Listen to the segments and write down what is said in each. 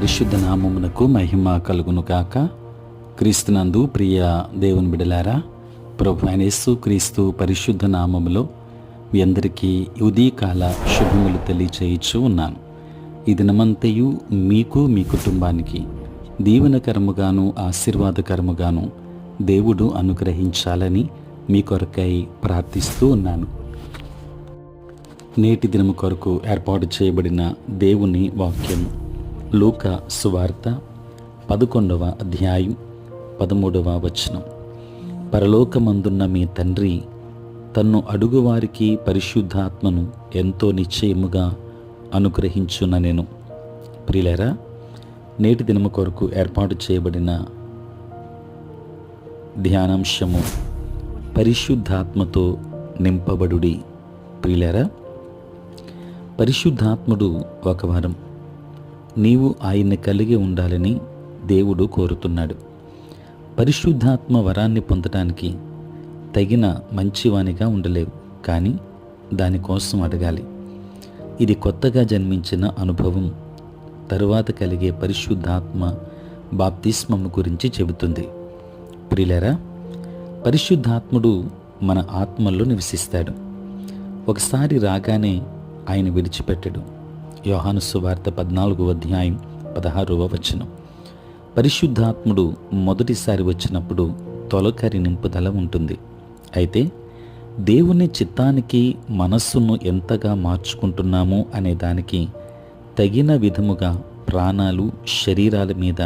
పరిశుద్ధ నామమునకు మహిమ కలుగును కాక. క్రీస్తునందు ప్రియ దేవుని బిడలారా, ప్రభు అయిన యేసు క్రీస్తు పరిశుద్ధ నామములో మీ అందరికీ ఉదయకాల శుభములు తెలియచేయచ్చు ఉన్నాను. ఈ దినమంతయు మీకు మీ కుటుంబానికి దీవెనకరముగాను ఆశీర్వాదకరముగాను దేవుడు అనుగ్రహించాలని మీ కొరకై ప్రార్థిస్తూ ఉన్నాను. నేటి దినము కొరకు ఏర్పాటు చేయబడిన దేవుని వాక్యము లూకా సువార్త 11వ అధ్యాయం 13వ వచనం. పరలోకమందున్న మీ తండ్రి తన్ను అడుగువారికి పరిశుద్ధాత్మను ఎంతో నిశ్చయముగా అనుగ్రహించుననెను. ప్రియులారా, నేటి దినము కొరకు ఏర్పాటు చేయబడిన ధ్యానాంశము పరిశుద్ధాత్మతో నింపబడుడి. ప్రియులారా, పరిశుద్ధాత్ముడు ఒక వరం. నీవు ఆయన్ని కలిగి ఉండాలని దేవుడు కోరుతున్నాడు. పరిశుద్ధాత్మ వరాన్ని పొందడానికి తగిన మంచివానిగా ఉండలేవు, కానీ దానికోసం అడగాలి. ఇది కొత్తగా జన్మించిన అనుభవం తరువాత కలిగే పరిశుద్ధాత్మ బాప్తిస్మము గురించి చెబుతుంది. ప్రియులారా, పరిశుద్ధాత్ముడు మన ఆత్మల్లో నివసిస్తాడు. ఒకసారి రాగానే ఆయన విడిచిపెట్టడు. యోహాను సువార్త 14వ అధ్యాయం 16వ వచనం. పరిశుద్ధాత్ముడు మొదటిసారి వచ్చినప్పుడు తొలకరి నింపుదల ఉంటుంది. అయితే దేవుని చిత్తానికి మనస్సును ఎంతగా మార్చుకుంటున్నాము అనే దానికి తగిన విధముగా ప్రాణాలు, శరీరాల మీద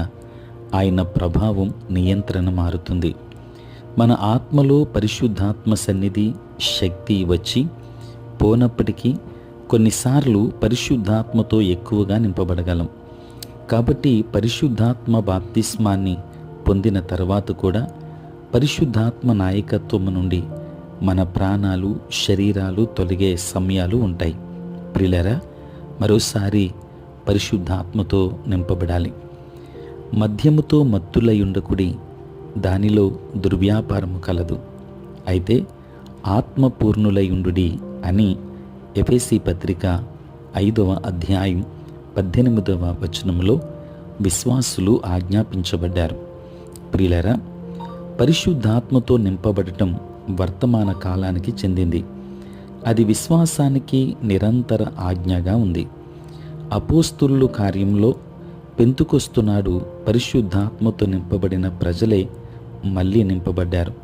ఆయన ప్రభావం, నియంత్రణ మారుతుంది. మన ఆత్మలో పరిశుద్ధాత్మ సన్నిధి, శక్తి వచ్చి పోనప్పటికీ కొన్నిసార్లు పరిశుద్ధాత్మతో ఎక్కువగా నింపబడగలం. కాబట్టి పరిశుద్ధాత్మ బాప్తిస్మాన్ని పొందిన తర్వాత కూడా పరిశుద్ధాత్మ నాయకత్వము నుండి మన ప్రాణాలు, శరీరాలు తొలగే సమయాలు ఉంటాయి. ప్రియులారా, మరోసారి పరిశుద్ధాత్మతో నింపబడాలి. మద్యముతో మత్తులయుండకుడి, దానిలో దుర్వ్యాపారము కలదు. అయితే ఆత్మపూర్ణులయుండుడి అని ఎఫెసీ పత్రిక 5వ అధ్యాయం 18వ వచనములో విశ్వాసులు ఆజ్ఞాపించబడ్డారు. ప్రియులారా, పరిశుద్ధాత్మతో నింపబడటం వర్తమాన కాలానికి చెందింది. అది విశ్వాసానికి నిరంతర ఆజ్ఞగా ఉంది. అపోస్తులు కార్యంలో పెంతుకొస్తున్నాడు పరిశుద్ధాత్మతో నింపబడిన ప్రజలే మళ్ళీ నింపబడ్డారు.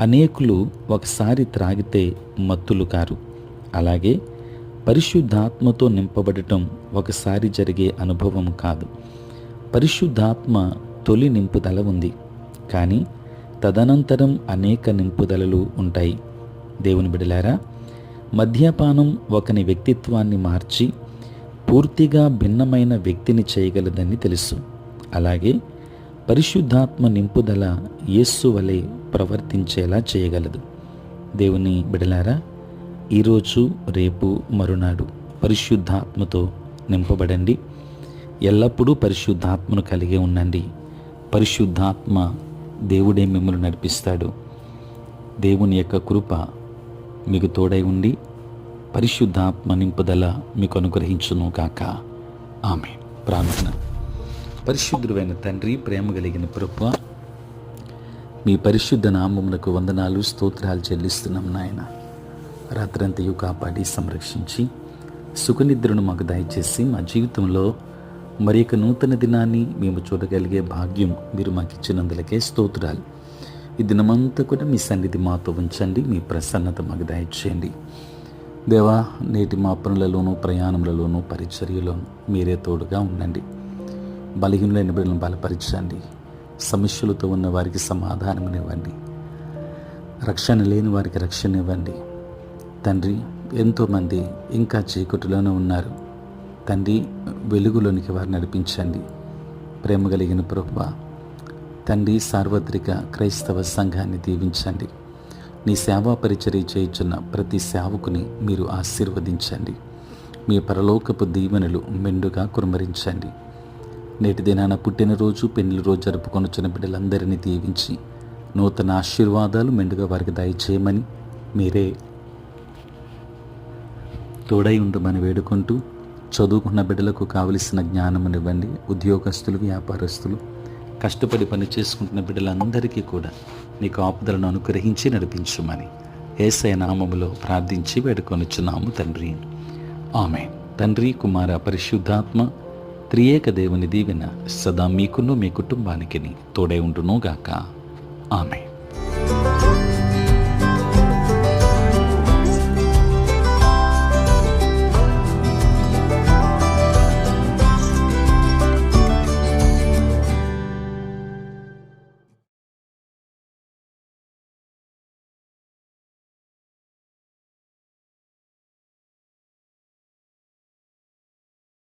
అనేకులు ఒకసారి త్రాగితే మత్తులు కారు. అలాగే పరిశుద్ధాత్మతో నింపబడటం ఒకసారి జరిగే అనుభవం కాదు. పరిశుద్ధాత్మ తొలి నింపుదల ఉంది, కానీ తదనంతరం అనేక నింపుదలలు ఉంటాయి. దేవుని బిడలారా, మద్యపానం ఒకని వ్యక్తిత్వాన్ని మార్చి పూర్తిగా భిన్నమైన వ్యక్తిని చేయగలదని తెలుసు. అలాగే పరిశుద్ధాత్మ నింపుదల యేసు వలె ప్రవర్తించేలా చేయగలదు. దేవుని బిడలారా, ఈరోజు, రేపు, మరునాడు పరిశుద్ధాత్మతో నింపబడండి. ఎల్లప్పుడూ పరిశుద్ధాత్మను కలిగి ఉండండి. పరిశుద్ధాత్మ దేవుడే మిమ్మల్ని నడిపిస్తాడు. దేవుని యొక్క కృప మీకు తోడై ఉండి పరిశుద్ధాత్మ నింపుదల మీకు అనుగ్రహించును కాక. ఆమేన్. ప్రార్థన. పరిశుద్ధుడైన తండ్రి, ప్రేమ కలిగిన ప్రభువా, మీ పరిశుద్ధ నామమునకు వందనాలు, స్తోత్రాలు చెల్లిస్తున్నాం నాయన. రాత్రంతయు కాపాడి సంరక్షించి సుఖనిద్రను మాకు దయచేసి మా జీవితంలో మరి ఒక నూతన దినాన్ని మేము చూడగలిగే భాగ్యం మీరు మాకు ఇచ్చినందులకే స్తోత్రాలు. ఈ దినమంతా కూడా మీ సన్నిధి మాతో ఉంచండి. మీ ప్రసన్నత మాకు దయచేయండి దేవా. నేటి మా పనులలోనూ, ప్రయాణములలోనూ, పరిచర్యలోనూ మీరే తోడుగా ఉండండి. బలహీనులైన బిడ్డలను బలపరచండి. సమస్యలతో ఉన్న వారికి సమాధానమునివ్వండి. రక్షణ లేని వారికి రక్షణ ఇవ్వండి తండ్రి. ఎంతోమంది ఇంకా చీకటిలోనే ఉన్నారు తండ్రి, వెలుగులోనికి వారిని నడిపించండి. ప్రేమ కలిగిన ప్రభువా తండ్రి, సార్వత్రిక క్రైస్తవ సంఘాన్ని దీవించండి. నీ సేవా పరిచర్య చేయుచున్న ప్రతి సేవకుని మీరు ఆశీర్వదించండి. మీ పరలోకపు దీవెనలు మెండుగా కుమ్మరించండి. నేటి దినాన పుట్టినరోజు, పెళ్లి రోజు జరుపుకొనుచున్న బిడ్డలందరినీ దీవించి నూతన ఆశీర్వాదాలు మెండుగా వారికి దయచేయమని మీరే తోడై ఉండమని వేడుకుంటూ చదువుకున్న బిడ్డలకు కావలసిన జ్ఞానమునివ్వండి. ఉద్యోగస్తులు, వ్యాపారస్తులు, కష్టపడి పని చేసుకుంటున్న బిడ్డలందరికీ కూడా నీ కాపుదలను అనుగ్రహించి నడిపించుమని యేసయ్య నామములో ప్రార్థించి వేడుకొనుచున్నాము తండ్రి. ఆమేన్. తండ్రి, కుమార, పరిశుద్ధాత్మ త్రియేక దేవుని దీవెన సదా మీకును మీ కుటుంబానికి తోడై ఉండును గాక. ఆమేన్.